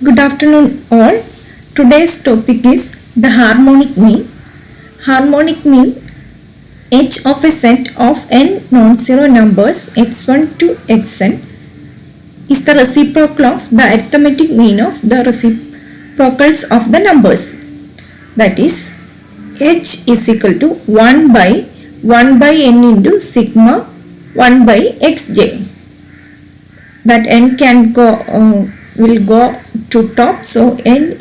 Good afternoon all. Today's topic is the harmonic mean. Harmonic mean h of a set of n non-zero numbers x1 to xn is the reciprocal of the arithmetic mean of the reciprocals of the numbers. That is h is equal to 1 by n into sigma 1 by xj. That n can will go to top, so n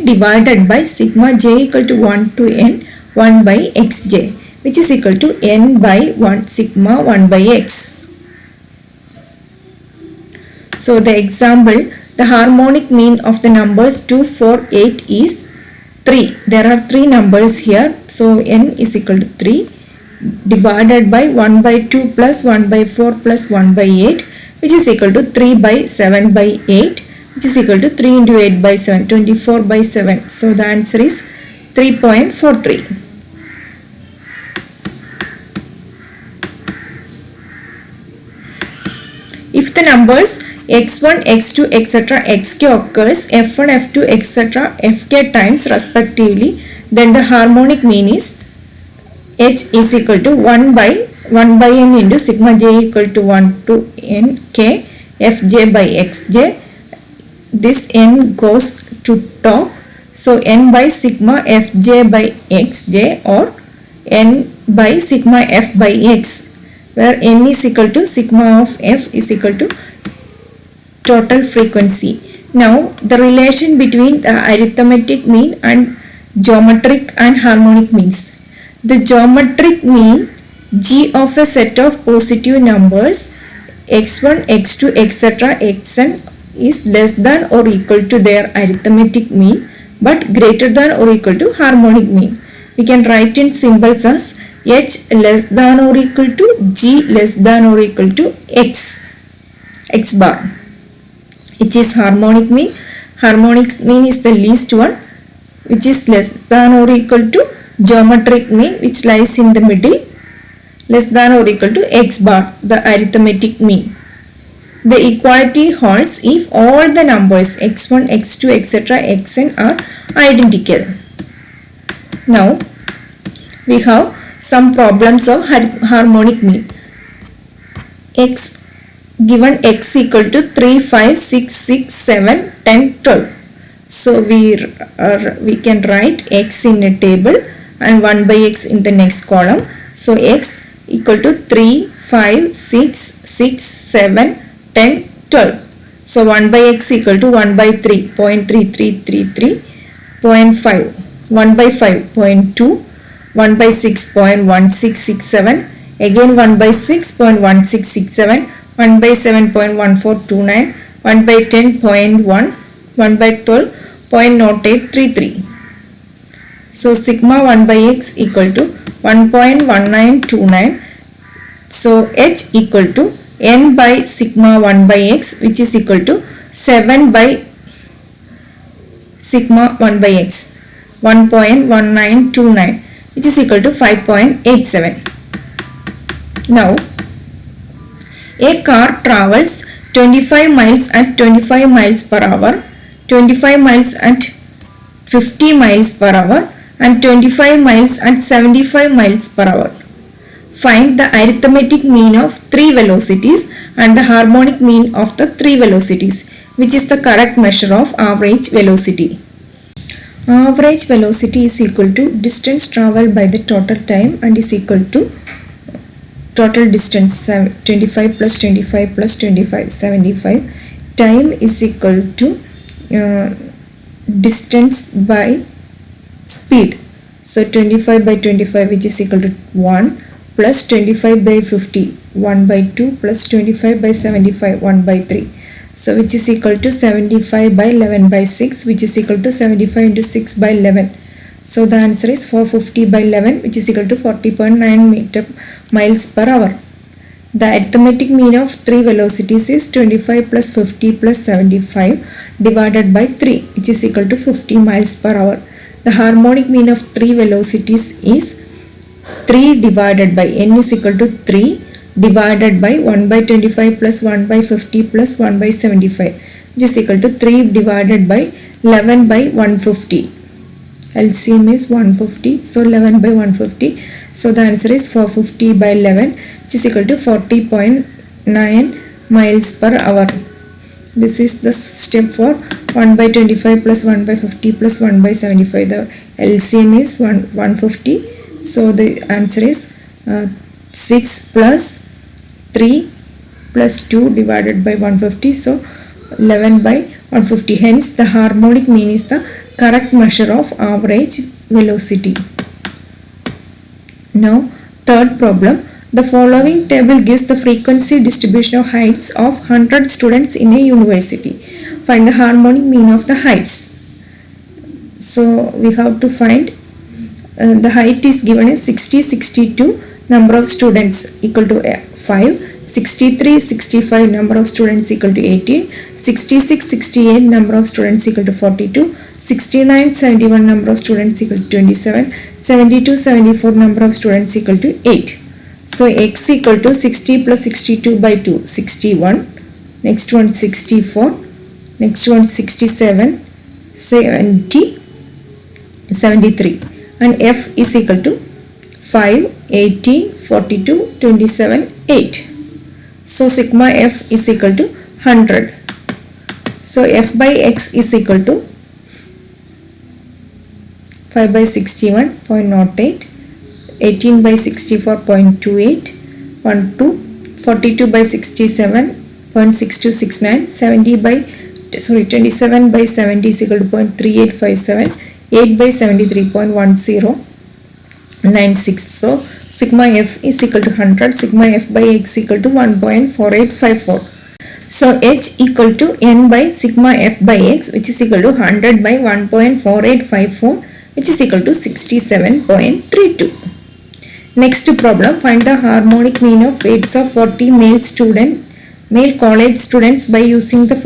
divided by sigma j equal to 1 to n 1 by xj, which is equal to n by 1 sigma 1 by x. So the example, the harmonic mean of the numbers 2, 4, 8 is 3. There are 3 numbers here, so n is equal to 3 divided by 1 by 2 plus 1 by 4 plus 1 by 8, which is equal to 3 by 7 by 8, which is equal to 3 into 8 by 7, 24 by 7. So the answer is 3.43. If the numbers x1, x2, etc., xk occurs f1, f2, etc., fk times respectively, then the harmonic mean is h is equal to 1 by n into sigma j equal to 1 to n k fj by xj. This n goes to top, so n by sigma fj by xj or n by sigma f by x, where n is equal to sigma of f is equal to total frequency. Now the relation between the arithmetic mean and geometric and harmonic means. The geometric mean g of a set of positive numbers x1, x2, etc., xn is less than or equal to their arithmetic mean but greater than or equal to harmonic mean. We can write in symbols as h less than or equal to g less than or equal to x bar, which is harmonic mean. Harmonic mean is the least one, which is less than or equal to geometric mean, which lies in the middle, less than or equal to x bar, the arithmetic mean. The equality holds if all the numbers x1, x2, etc., xn are identical. Now we have some problems of harmonic mean. Given x equal to 3, 5, 6, 6, 7, 10, 12. So we can write x in a table and 1 by x in the next column. So x equal to 3, 5, 6, 6, 7, 10, 12. So 1 by x equal to 1 by 3, 0.3333, 0.5, 1 by 5, 0.2, 1 by 6, 0.1667, again 1 by 6, 0.1667, 1 by 7, 0.1429, 1 by 10, 0.1, 1 by 12, 0.0833. So sigma 1 by x equal to 1.1929. So h equal to n by sigma 1 by x, which is equal to 7 by sigma 1 by x, 1.1929, which is equal to 5.87. Now a car travels 25 miles at 25 miles per hour, 25 miles at 50 miles per hour, and 25 miles at 75 miles per hour. Find the arithmetic mean of 3 velocities and the harmonic mean of the 3 velocities, which is the correct measure of average velocity. Average velocity is equal to distance traveled by the total time and is equal to total distance 25 plus 25 plus 25, 75. Time is equal to distance by speed. So 25 by 25, which is equal to 1, plus 25 by 50, 1 by 2, plus 25 by 75, 1 by 3. So which is equal to 75 by 11 by 6, which is equal to 75 into 6 by 11. So the answer is 450 by 11, which is equal to 40.9 miles per hour. The arithmetic mean of 3 velocities is 25 plus 50 plus 75 divided by 3, which is equal to 50 miles per hour. The harmonic mean of 3 velocities is 3 divided by n is equal to 3 divided by 1 by 25 plus 1 by 50 plus 1 by 75, which is equal to 3 divided by 11 by 150. LCM is 150, so 11 by 150. So the answer is 450 by 11, which is equal to 40.9 miles per hour. This is the step for 1 by 25 plus 1 by 50 plus 1 by 75. The LCM is 150. So the answer is 6 plus 3 plus 2 divided by 150. So 11 by 150. Hence the harmonic mean is the correct measure of average velocity. Now third problem. The following table gives the frequency distribution of heights of 100 students in a university. Find the harmonic mean of the heights. So we have to find the height is given as 60, 62, number of students equal to 5, 63, 65, number of students equal to 18, 66, 68, number of students equal to 42, 69, 71, number of students equal to 27, 72, 74, number of students equal to 8. So x equal to 60 plus 62 by 2, 61, next one 64, next one 67, 70, 73, and f is equal to 5, 18, 42, 27, 8. So sigma f is equal to 100. So f by x is equal to 5 by 61.08, 18 by 64.28, 42 by 67.6269, 27 by 70 is equal to 0.3857, 8 by 73.1096. So sigma f is equal to 100, sigma f by x equal to 1.4854. So h equal to n by sigma f by x, which is equal to 100 by 1.4854, which is equal to 67.32. Next problem, find the harmonic mean of weights of 40 male college students by using the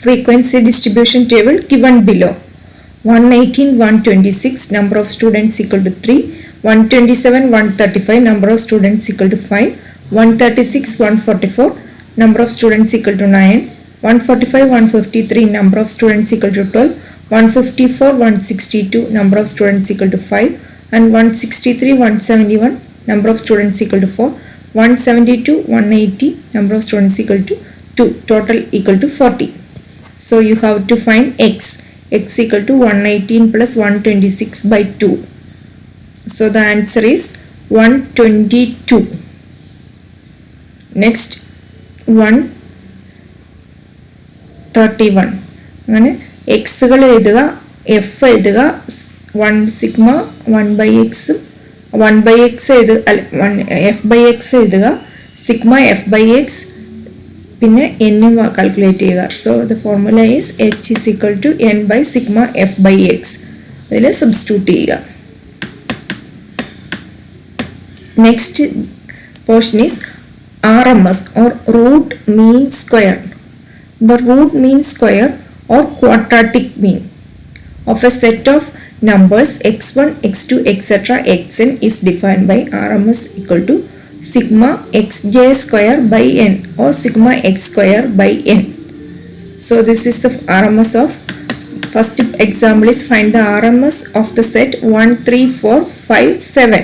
frequency distribution table given below. 118, 126, number of students equal to 3, 127, 135, number of students equal to 5, 136, 144, number of students equal to 9, 145, 153, number of students equal to 12, 154, 162, number of students equal to 5, and 163, 171, number of students equal to 4, 172, 180, number of students equal to 2, total equal to 40. So you have to find x equal to 118 plus 126 by 2. So the answer is 122. Next 131. അങ്ങനെ എക്സുകൾ എഴുതുക, F എഴുതുക, 1 sigma 1 by x, 1 by x f by x എഴുതുക, sigma f by x, പിന്നെ n calculate ചെയ്യുക. So the formula is h is equal to n by sigma f by x. അതിൽ substitute ചെയ്യുക. Next portion is RMS or root mean square. The root mean square or quadratic mean of a set of numbers x1, x2, etc. xn is defined by RMS equal to sigma xj square by n or sigma x square by n. So this is the RMS of first example is find the RMS of the set 1, 3, 4, 5, 7.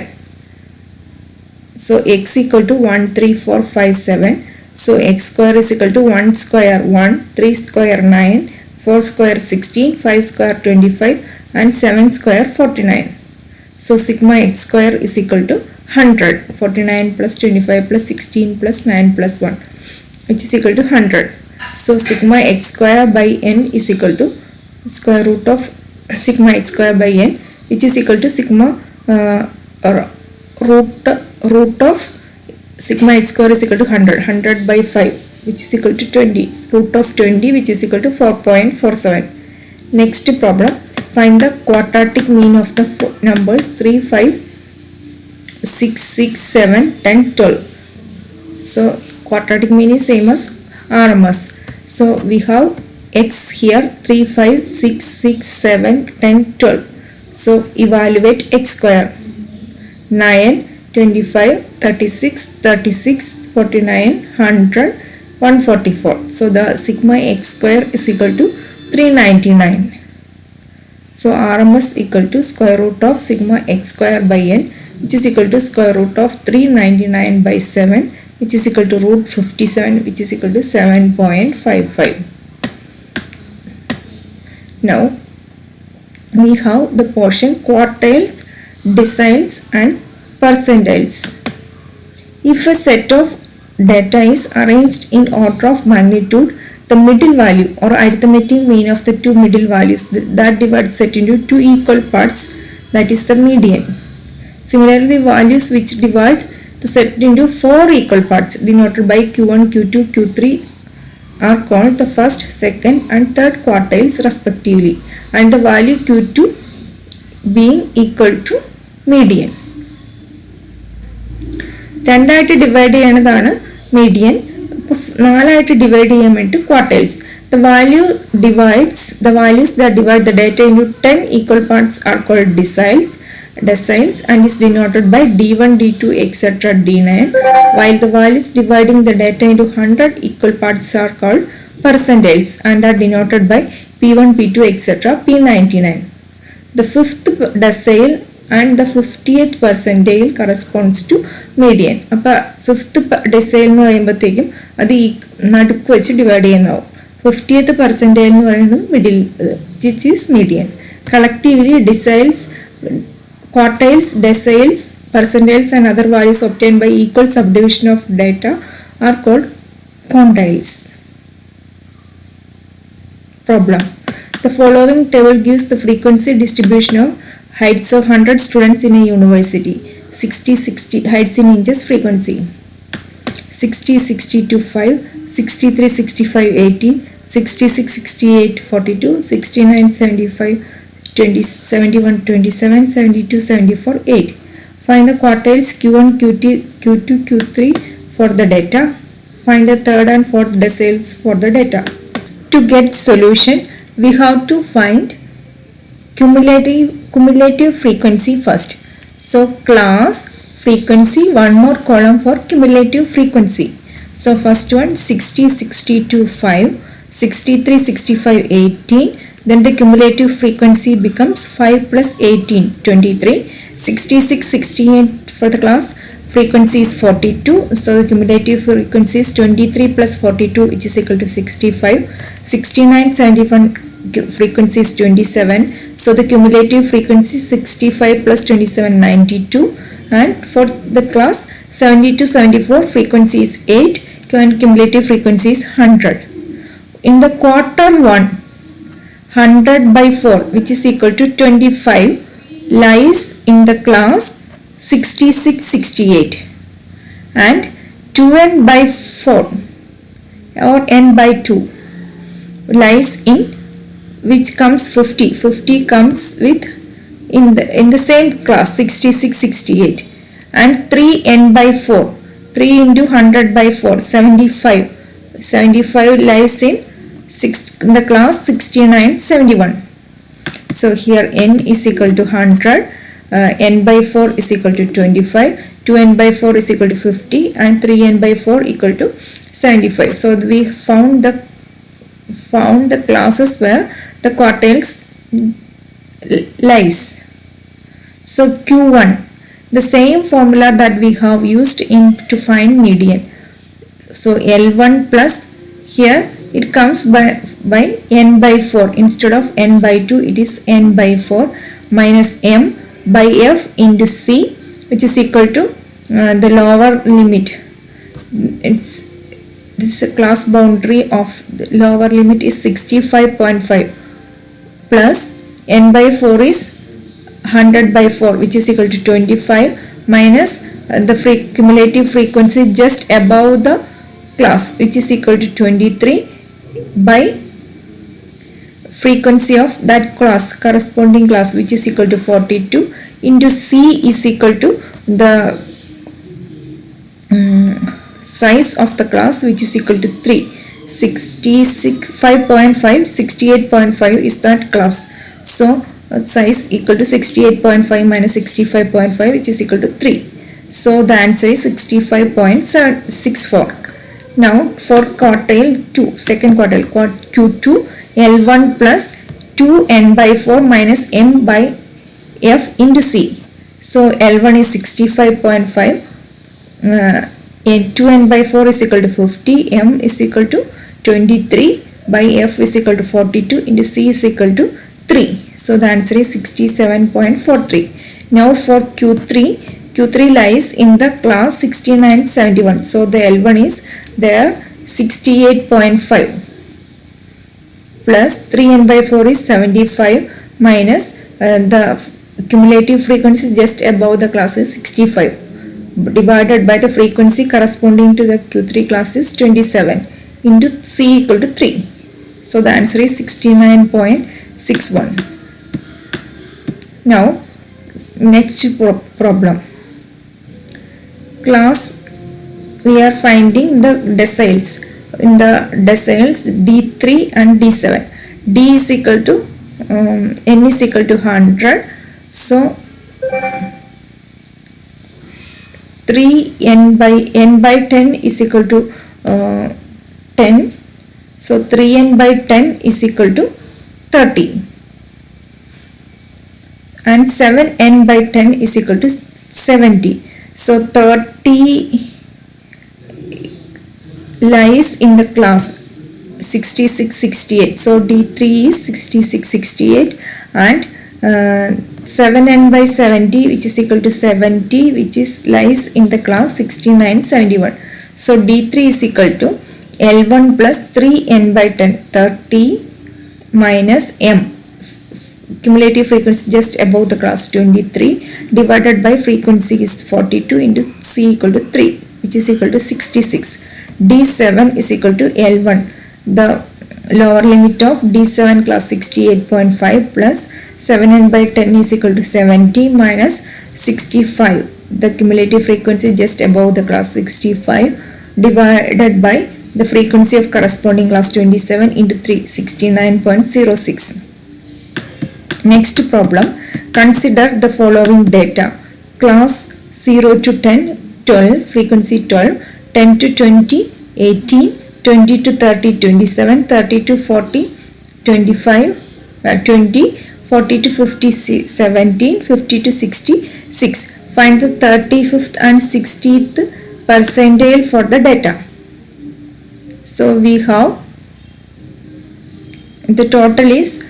So x equal to 1, 3, 4, 5, 7. So x square is equal to 1 square 1, 3 square 9, 4 square 16, 5 square 25 and 7 square 49. So sigma x square is equal to 100. 49 plus 25 plus 16 plus 9 plus 1, which is equal to 100. So sigma x square by n is equal to square root of sigma x square by n, which is equal to sigma root of sigma x square is equal to 100. 100 by 5, which is equal to 20. Root of 20, which is equal to 4.47. Next problem, find the quadratic mean of the numbers 3, 5, 6, 6, 7, 10, 12. So quadratic mean is same as RMS. So we have x here 3, 5, 6, 6, 7, 10, 12. So evaluate x square. 9, 25, 36, 36, 49, 100, 144. So the sigma x square is equal to 399. So RMS equal to square root of sigma x square by n, which is equal to square root of 399 by 7, which is equal to root 57, which is equal to 7.55. Now we have the portion quartiles, deciles and percentiles. If a set of data is arranged in order of magnitude, the middle value or arithmetic mean of the two middle values that divide set into two equal parts, that is the median. Similarly, values which divide the set into four equal parts denoted by Q1, Q2, Q3 are called the first, second and third quartiles respectively, and the value Q2 being equal to median. രണ്ടായിട്ട് divide ചെയ്യുന്നതാണ് median. നാലായിട്ട് divide ചെയ്യാൻ വേണ്ടി quartiles. The values that divide the data into 10 equal parts are called deciles and is denoted by D1, D2, etc. D9, while the values dividing the data into 100 equal parts are called percentiles and are denoted by P1, P2, etc. P99. The fifth decile and the 50th percentile corresponds to median. അപ്പോൾ fifth ഡെസൈൽ എന്ന് പറയുമ്പോഴത്തേക്കും അത് ഈ നടുക്ക് വെച്ച് divide ചെയ്യുന്നതാവും. 50th percentile എന്ന് പറയുന്നത് middle, which is median. Collectively deciles, quartiles, deciles, percentiles and other values obtained by equal subdivision of data are called quantiles. Problem. The following table gives the frequency distribution of heights of 100 students in a university. 60 heights in inches frequency. 60, 62, 5, 63, 65, 18, 66, 68, 42, 69, 75, 20, 71, 27, 72, 74, 8. Find the quartiles Q1, Q2, Q3 for the data. Find the third and fourth deciles for the data. To get solution, we have to find cumulative frequency first. So class frequency, one more column for cumulative frequency. So first one 60, 62, 5, 63, 65, 18. Then the cumulative frequency becomes 5 plus 18, 23. 66, 68 for the class frequency is 42. So the cumulative frequency is 23 plus 42, which is equal to 65. 69, 71 frequency is 27. So the cumulative frequency is 65 plus 27, 92. And for the class 72, 74 frequency is 8 and cumulative frequency is 100. In the quarter 1, 100 by 4, which is equal to 25, lies in the class 66, 68, and 2n by 4 or n by 2 lies in, which comes 50. 50 comes with in the same class 66, 68, and 3n by 4, 3 into 100 by 4, 75. 75 lies in the class 69, 71. So here n is equal to 100, n by 4 is equal to 25, 2n by 4 is equal to 50, and 3n by 4 equal to 75. So we found the classes where the quartiles lies. So Q1, the same formula that we have used to find median. So L1 plus, here it comes by n by 4. Instead of n by 2, it is n by 4 minus m by f into c, which is equal to the lower limit. This class boundary of the lower limit is 65.5 plus n by 4 is 100 by 4, which is equal to 25 minus the cumulative frequency just above the class, which is equal to 23 by frequency of that class, corresponding class, which is equal to 42 into c is equal to the size of the class, which is equal to 3. 65.5, 68.5 is that class. So size equal to 68.5 minus 65.5, which is equal to 3. So the answer is 65.64. Now for quartile 2, second quartile, Q2, L1 plus 2n by 4 minus m by f into c. So L1 is 65.5, 2n by 4 is equal to 50, m is equal to 23 by f is equal to 42 into c is equal to 3. So the answer is 67.43. Now for Q3 lies in the class 6971. So the L1 is there 68.5 plus 3n by 4 is 75 minus the cumulative frequency is just above the class is 65 divided by the frequency corresponding to the Q3 class is 27 into c equal to 3. So the answer is 69.61. Now next problem. Class, we are finding the deciles. In the deciles D3 and D7. D is equal to n is equal to 100. So 3n by 10 is equal to 10. So 3n by 10 is equal to 30. And 7n by 10 is equal to 70. So 30 lies in the class 6668. So D3 is 6668 and 7n by 70 which is equal to 70 which is lies in the class 6971. So D3 is equal to L1 plus 3n by 10, 30 minus m, cumulative frequency just above the class 23 divided by frequency is 42 into c equal to 3 which is equal to 66. D7 is equal to L1, the lower limit of D7 class 68.5 plus 7n by 10 is equal to 70 minus 65, the cumulative frequency just above the class 65 divided by the frequency of corresponding class 27 into 3, 69.06. Next problem, consider the following data. Class 0 to 10, 12, frequency 12, 10 to 20, 18, 20 to 30, 27, 30 to 40, 25, 20, 40 to 50, 17, 50 to 60, 6. Find the 35th and 60th percentile for the data. So we have the total is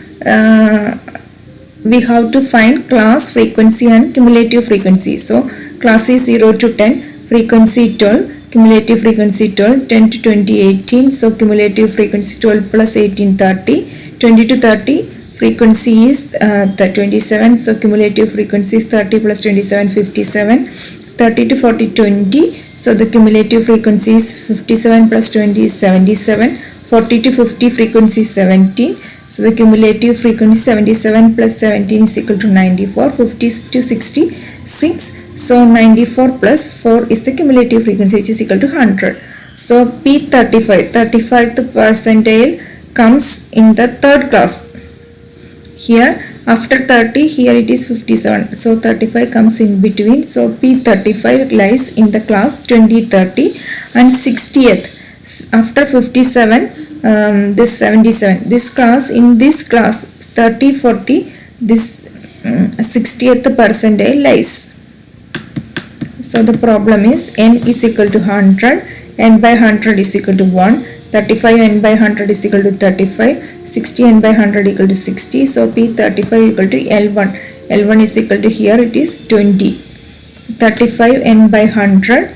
we have to find class frequency and cumulative frequency. So class is 0 to 10, frequency 12, cumulative frequency 12, 10 to 20, 18, so cumulative frequency 12 plus 18, 30, 20 to 30, frequency is 27, so cumulative frequency is 30 plus 27, 57, 30 to 40, 20, so the cumulative frequency is 57 plus 20 is 77, 40 to 50 frequency is 17, so the cumulative frequency 77 plus 17 is equal to 94, 50 to 60, 6, so 94 plus 4 is the cumulative frequency which is equal to 100. So P35, 35th percentile comes in the third class. Here after 30, here it is 57, so 35 comes in between. So P35 lies in the class 2030 and 60th. After 57, this 77, this class, in this class 30, 40, this 60th percentile lies. So the problem is n is equal to 100, n by 100 is equal to 1, 35 n by 100 is equal to 35, 60 n by 100 equal to 60. So P35 equal to L1. L1 is equal to, here it is 20. 35 n by 100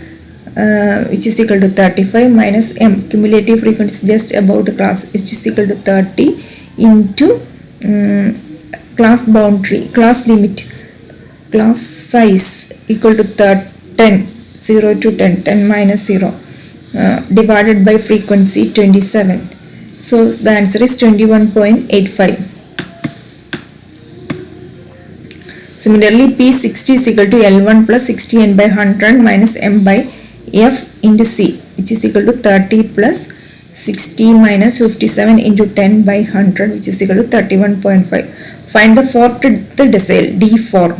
which is equal to 35 minus m, cumulative frequency just above the class, which is equal to 30 into class boundary, class limit, class size equal to 10, 0 to 10, 10 minus 0 divided by frequency 27. So the answer is 21.85. Similarly, P60 is equal to L1 plus 60 n by 100 minus m by f into c, which is equal to 30 plus 60 minus 57 into 10 by 100, which is equal to 31.5. Find the fourth decile, D4,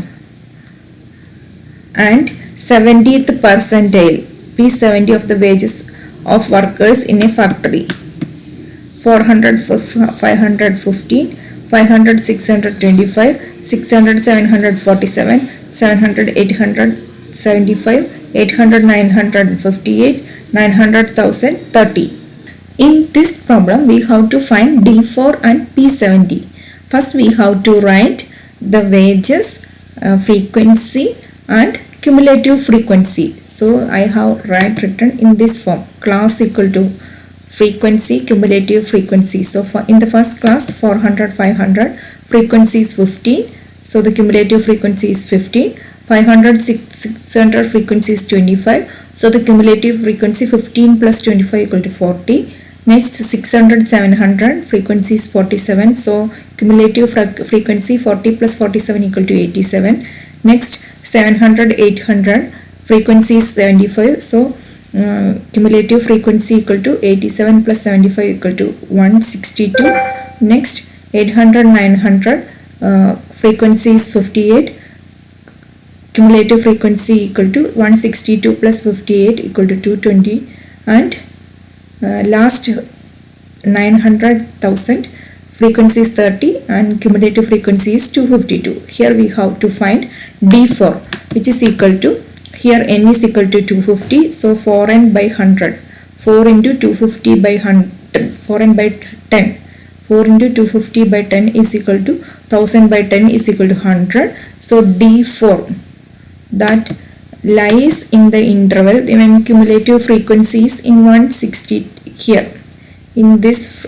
and 70th percentile, P70 of the wages of workers in a factory. 400, 515, 500, 625, 600, 747, 700, 875, 800, 958, 900, 1030. In this problem, we have to find D4 and P70. First, we have to write the wages, frequency and cumulative frequency. So, I have written in this form, class equal to frequency, cumulative frequency. So, in the first class, 400, 500, frequency is 15. So, the cumulative frequency is 15. 500, 600, frequency is 25. So, the cumulative frequency 15 plus 25 equal to 40. Next, 600, 700, frequency is 47. So, cumulative frequency 40 plus 47 equal to 87. Next, 700, 800, frequency is 75. So, cumulative frequency equal to 87 plus 75 equal to 162. Next, 800, 900, frequency is 58. Cumulative frequency equal to 162 plus 58 equal to 220. And last 900,000, frequency is 30 and cumulative frequency is 252. Here we have to find D4, which is equal to, here n is equal to 250. So 4n by 100. 4 into 250 by 100. 4n by 10. 4 into 250 by 10 is equal to 1000 by 10 is equal to 100. So D4, that lies in the interval when cumulative frequency is in 160 here in this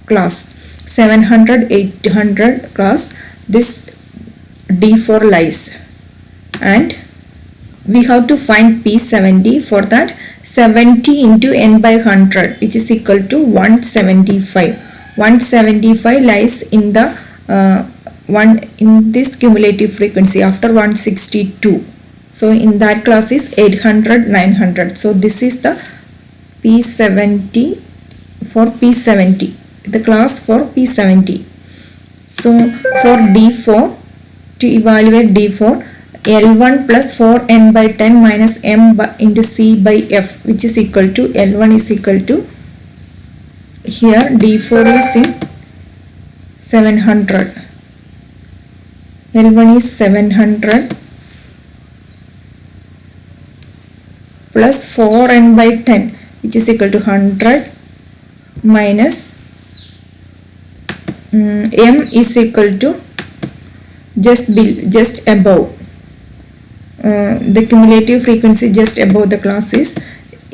class 700 800 class, this D4 lies. And we have to find P70. For that, 70 into n by 100, which is equal to 175. 175 lies in the in this cumulative frequency after 162. So in that class is 800, 900. So this is the P70 for P70, the class for P70. So for D4, to evaluate D4, L1 plus 4n by 10 minus m into c by f, which is equal to, L1 is equal to, here D4 is in 700. L1 is 700 plus 4n by 10, which is equal to 100 minus m is equal to just above. The cumulative frequency just above the class is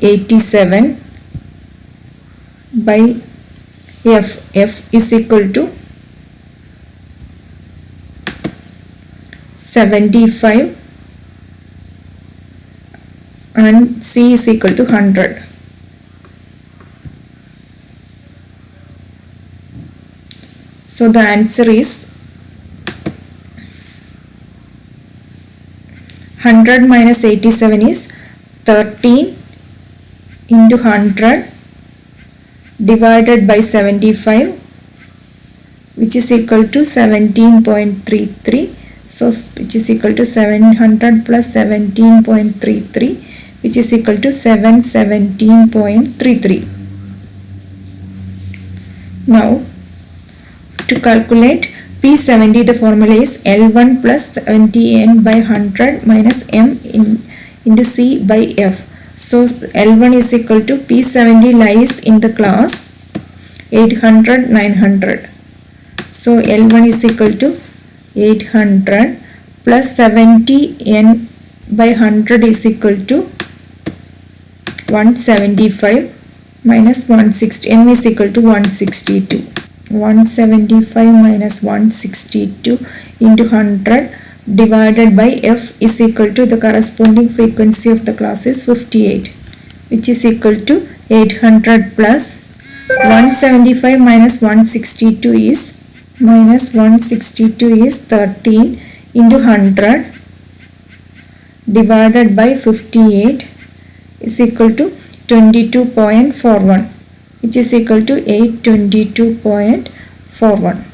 87 by f. F is equal to 75 and c is equal to 100. So the answer is 100 minus 87 is 13 into 100 divided by 75, which is equal to 17.33. So which is equal to 700 plus 17.33, which is equal to 717.33. Now to calculate P70, the formula is L1 plus 70n by 100 minus m into c by f. So L1 is equal to, P70 lies in the class 800, 900. So L1 is equal to 800 plus 70n by 100 is equal to 175 minus 160, m is equal to 162. 175 minus 162 into 100 divided by f is equal to, the corresponding frequency of the class is 58, which is equal to 800 plus 175 minus 162 is 13 into 100 divided by 58 is equal to 22.41, which is equal to 822.41.